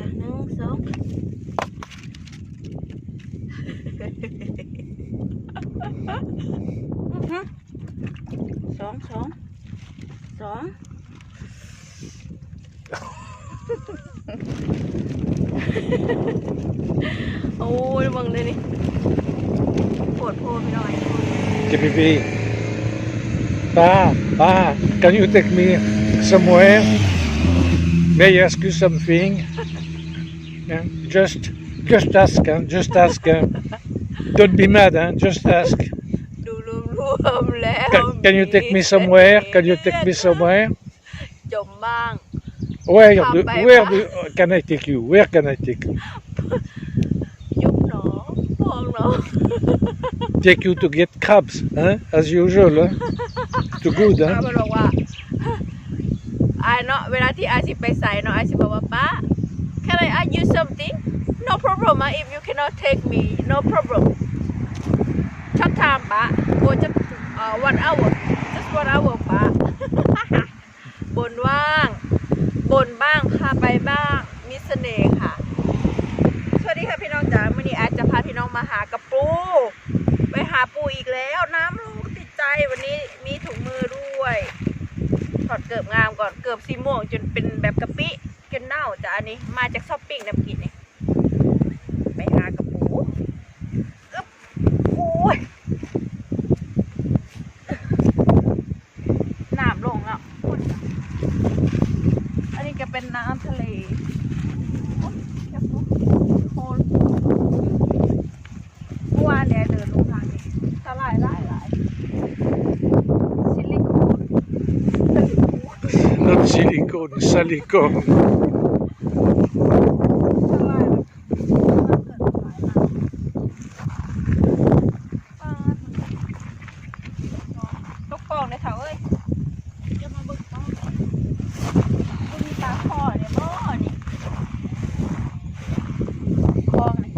จ้ะ1 2 2 โอ้ยบังเลยนี่ปวดโพพี่น้อย Baby. Can you take me somewhere? May I ask you something? Yeah, just ask, just ask. Don't be mad, just ask. ดูรวมๆแล้ว Can you take me somewhere? Can you take me somewhere? จมบ้าง Where can I take you? Where can I take you? ยุบหนอพองหนอ Take you to get crabs, as usual. Too good, มันบอกว่าเนาะเวลาที่อาชิไปใส่เนาะอาชิบอกว่าป้า Can I ask you something? No problem. If you cannot take me, no problem. Short time ป้า Go just 1 hour. Just 1 hour ป้า บนว่างบนบ้างพาไปบ้างมีเสน่ห์ค่ะสวัสดีค่ะพี่น้องจ๋าวันนี้อาจจะพาพี่น้องมาหากระปูไปหาปูอีกแล้วน้ำลูกติดใจวันนี้มีถุงมือด้วยถอดเกือบงามก่อนเกือบสีม่วงจนเป็นแบบกะปิจนเน่าจ้ะอันนี้มาจากช้อปปิ้งน้ำกินนี่ไปหากระปูโอ้ยน้ำลงแล้วอันนี้ก็เป็นน้ำทะเลโคนเมื่อวานเนี่ยเดินลงทางนี้สลายหลายซิลิโคน Not silicone, silicone. สลายแบบเกิดสลายนะตกปองในเถาเอ้ยจะมาบึกต้องมีปลาคอเนี่ยบ่อนี่คลองนี่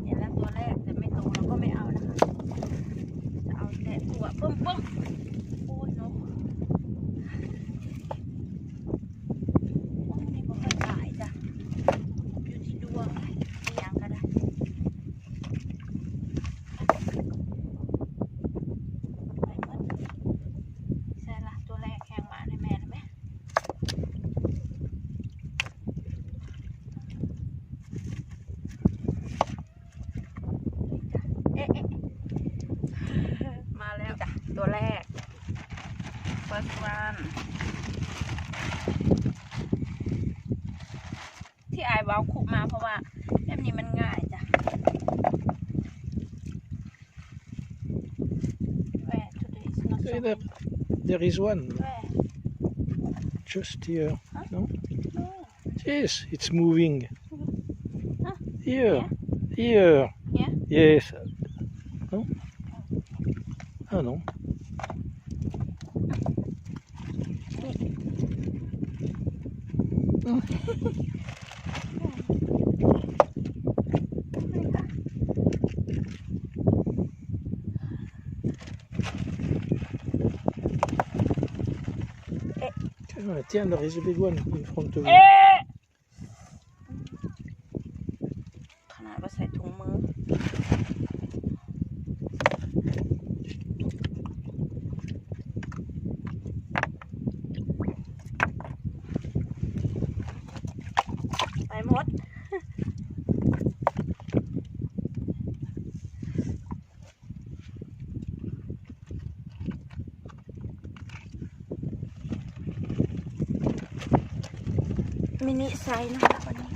เห็นแล้วตัวแรกแต่ไม่โตเราก็ไม่เอานะคะจะเอาแต่ตัวปุ้มโอ้ยนกนี่ก็ค่อยตายจ้ะอยู่ที่ดวงที่ยังก็ได้ใช่ละตัวแรกแข่งมาในแม่นะแม่ มาแล้วจ้ะตัวแรก first one ที่ไอว้าวคุกมาเพราะว่าแบบนี้มันง่ายจ้ะ Where today is not so Hey, there is one. Where? Just here. No? Oh, Yes, it's moving. Huh? Here. Here. Yeah? Yes. No? Ah non. นี่ค่ะ Tiens, there is a big one in front of you. ขนาดว่าใส่ถุงมือไปหมด มินิไซส์นะคะวันนี้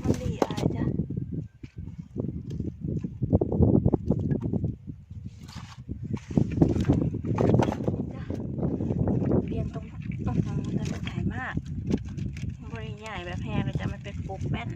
มันลีอะไรจ้ะเปลี่ยนตรงแต่มันใหญ่มากบริใหญ่แบบแพงเลยจ้ะมันเป็นปูแป้น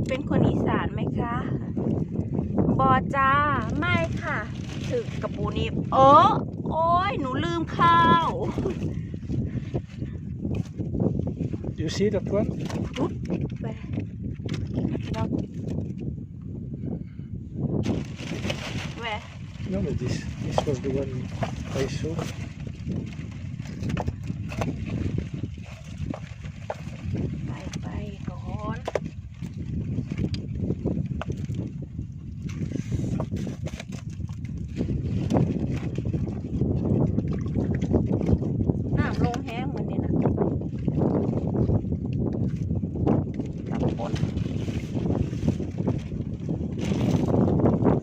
เป็นคนอีสานไหมคะบอจ้าไม่ค่ะถึกกระปูนี้โอ้ยหนูลืมข้าว You see that one? ปุ๊บไปเนาะแหว No, but this was the one I saw. ไปก่อนน้ำลงแห้งเหมือนนี่นะกับคน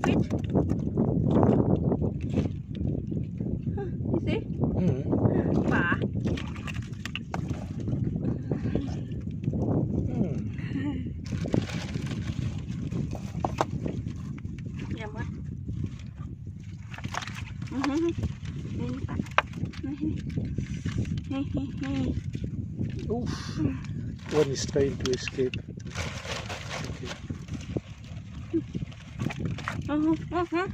ฟิตนี่สิ Mm. ป่า Mm. อย่ามานี่ป่ะนี่ Oof. One is trying to escape. Okay.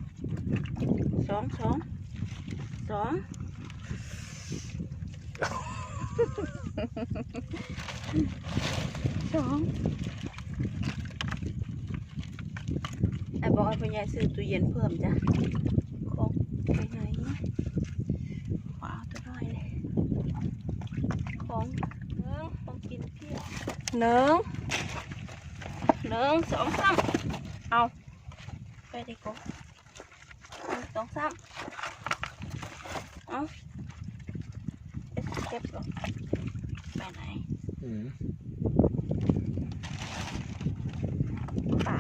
สองไอ้บอกไอ้ปัญญาซื้อตู้เย็นเพิ่มจ้ะของไปไหนว้าวตัวน้อยเลยของต้องกินเที่ยวหนึ่งสองสามเอาไปดีกว่า1 2 3เอาเก็บก่อนไปไหน Mm. ปลา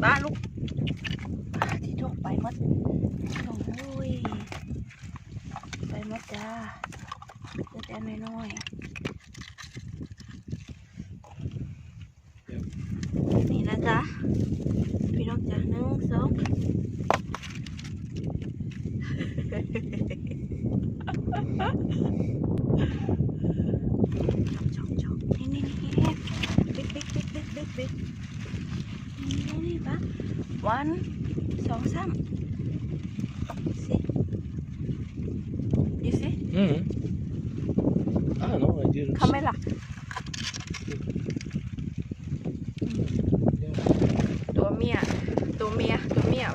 ปลาลูกที่โถไปหมดโอ้ยไปหมดจ้าแต่น้อยๆนี่นะจ๊ะพี่น้องจ้ะ1 2จอกนี่บิ๊กนี่ปะ1 2 3 see you see Mm. Ah no, I didn't. เขาไม่หลัก Yeah. ตัวเมีย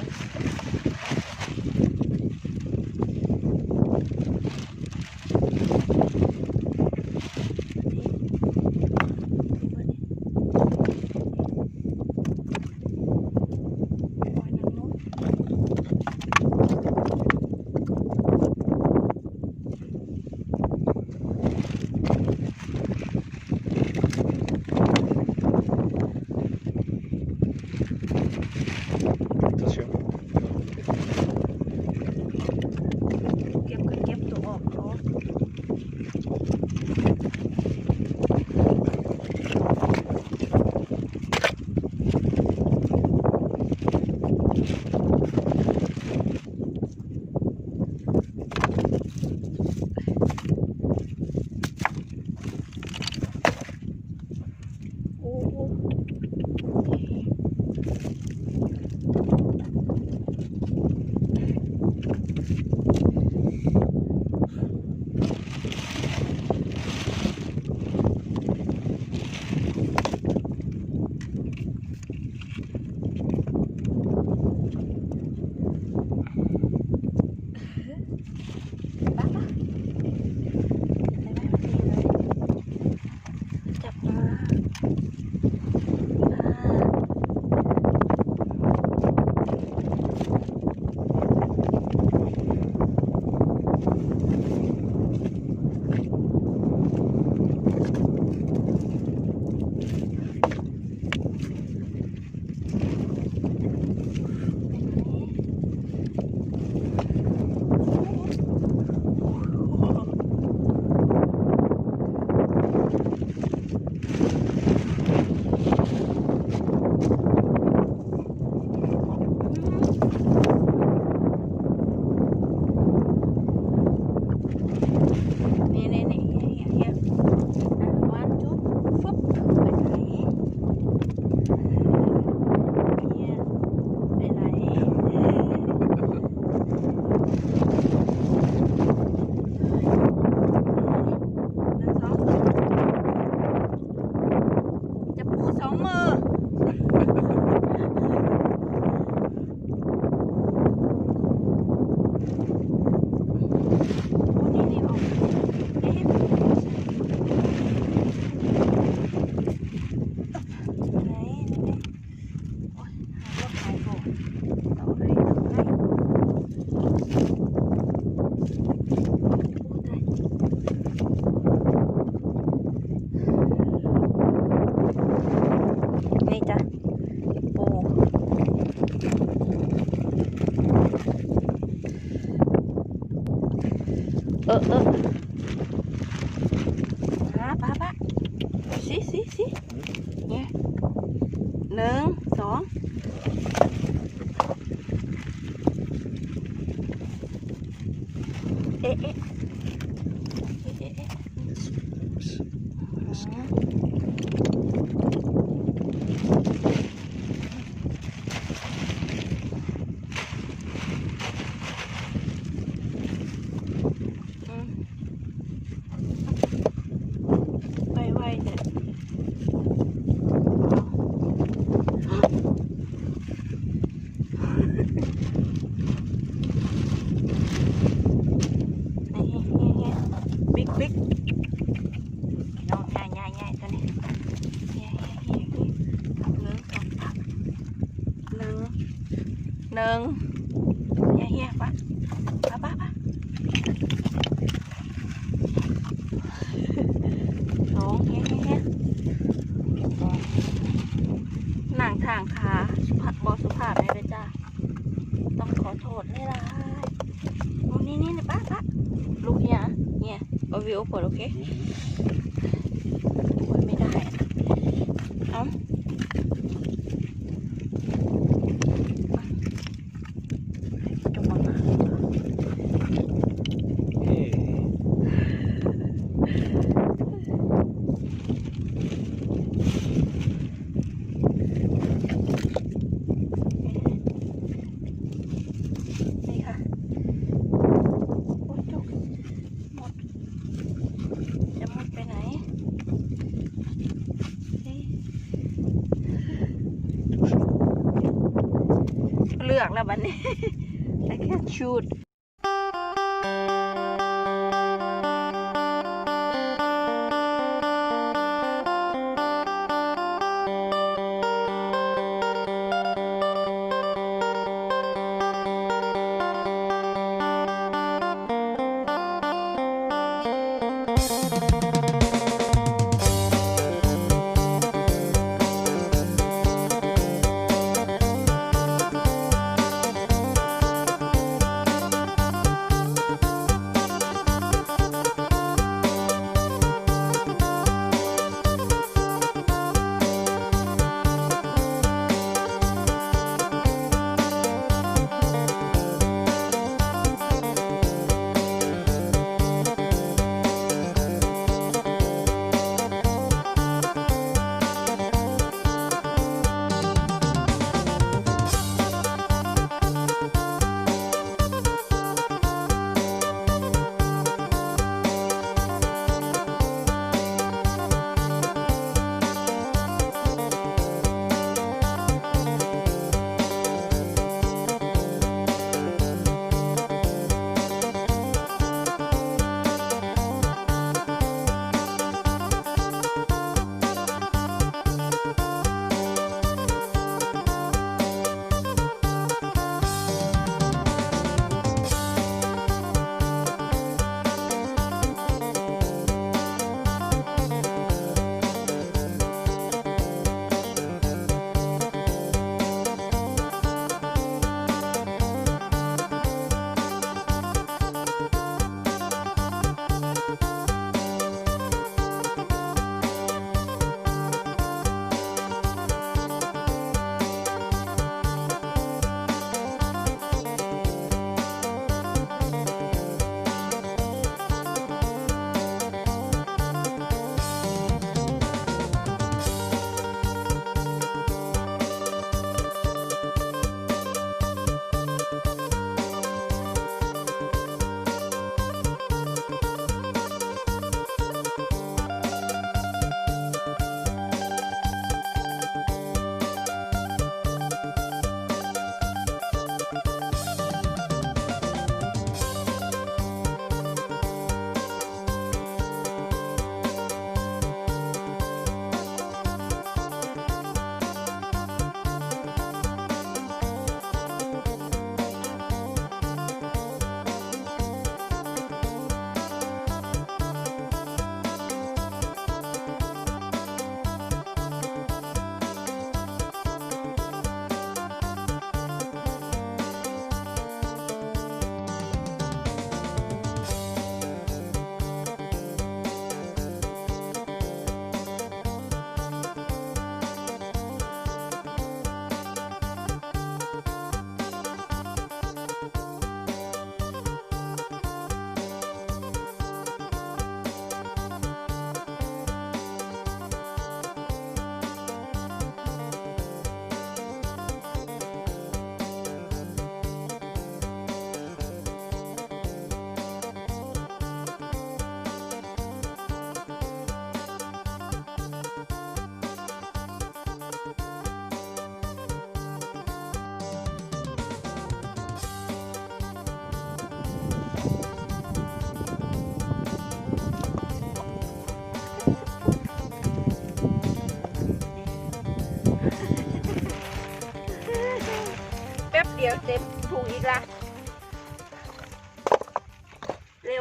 ป้าสิเนี่ย1 2เอ๊ะไวๆแต่บิ๊กน้องง่ายตัวนี้หนึ่งเฮียป้าสองเฮียนั่งทางขาบอสุภาพเลยจ้าต้องขอโทษเลยล่ะนี่ป้าลูกเนี่ยเอาวิวเปิดโอเคไม่ได้เอ้าจงมานี่ค่ะโอ้ยจุกหมดจะหมดไปไหนเลือกแล้วบัดนี้ I can't shoot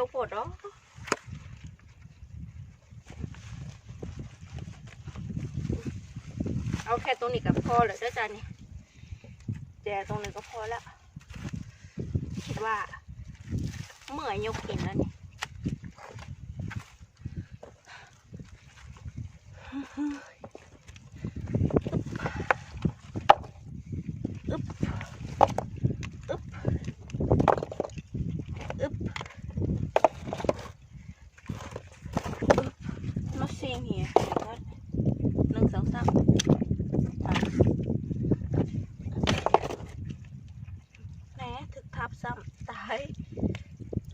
วโพดอ๋อเอาแค่ตรงนี้ก็พอเลยเด้อจ้านี่แต่ตรงนี้ก็พอแล้วคิดว่าเมื่อยยกเองแล้วนี่อึ๊บอึ๊บอึ๊บnot seeing here 1 2 3แหมถึกทับซ้ำตาย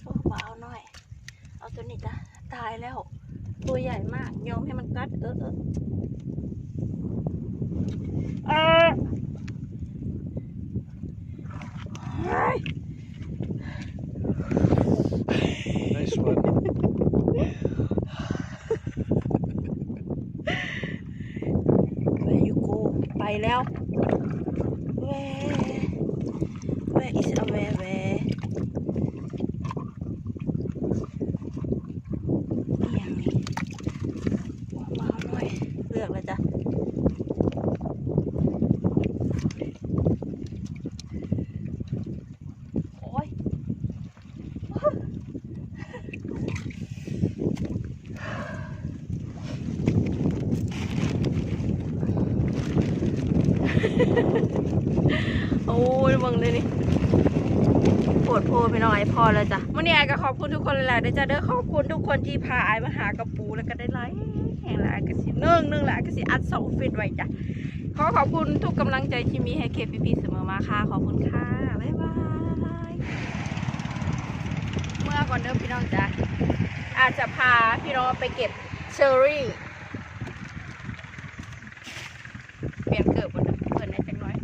โอ้ว้าวหน่อยเอาตัวนี้จ้ะตายแล้วตัวใหญ่มากยอมให้มันกัดNice one. ยูโกไปแล้วแว is a where อย่างนี้ว้าวหน่อยเลือกเลยจ้ะโอ้ยโอ้ยมึงเลยนี่ปวดโพไปหน่อยพอแล้วจ้ะวันนี้ไอ้ก็ขอบคุณทุกคนหลายๆด้วยจ้ะเด้อขอบคุณทุกคนที่พาไอ้มาหากระปูแล้วก็ได้ไลค์แห่งหลายกระสินึ่งหลายกระสิอัด2 ฟิตไว้จ้ะขอบคุณทุกกำลังใจที่มีให้เคพีเสมอมาค่ะขอบคุณค่ะบ๊ายบายเมื่อก่อนเด้อพี่น้องจ้ะอาจจะพาพี่น้องไปเก็บเชอร์รี่เปลี่ยนเกิดบนเปิดในจังน้อย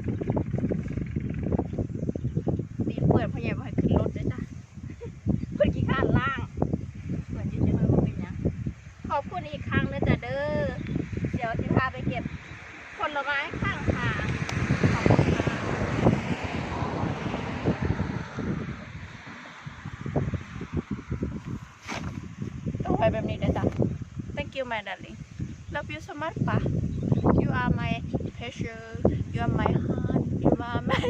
ตีเปิดพ่อใหญ่มาให้ขึ้นรถด้วยจ้ะเพื่อนกี่ข้านล่างเหมือนจะจะมาเป็นยังขอบคุณอีกครั้งนะจ๊ะเด้อเดี๋ยวจะพาไปเก็บผลไม้ข้างทางขอบคุณค่ะต้องไปแบบนี้นะจ๊ะ Thank you my darling Love you so much ป่ะ You are my treasure You are my heart You are my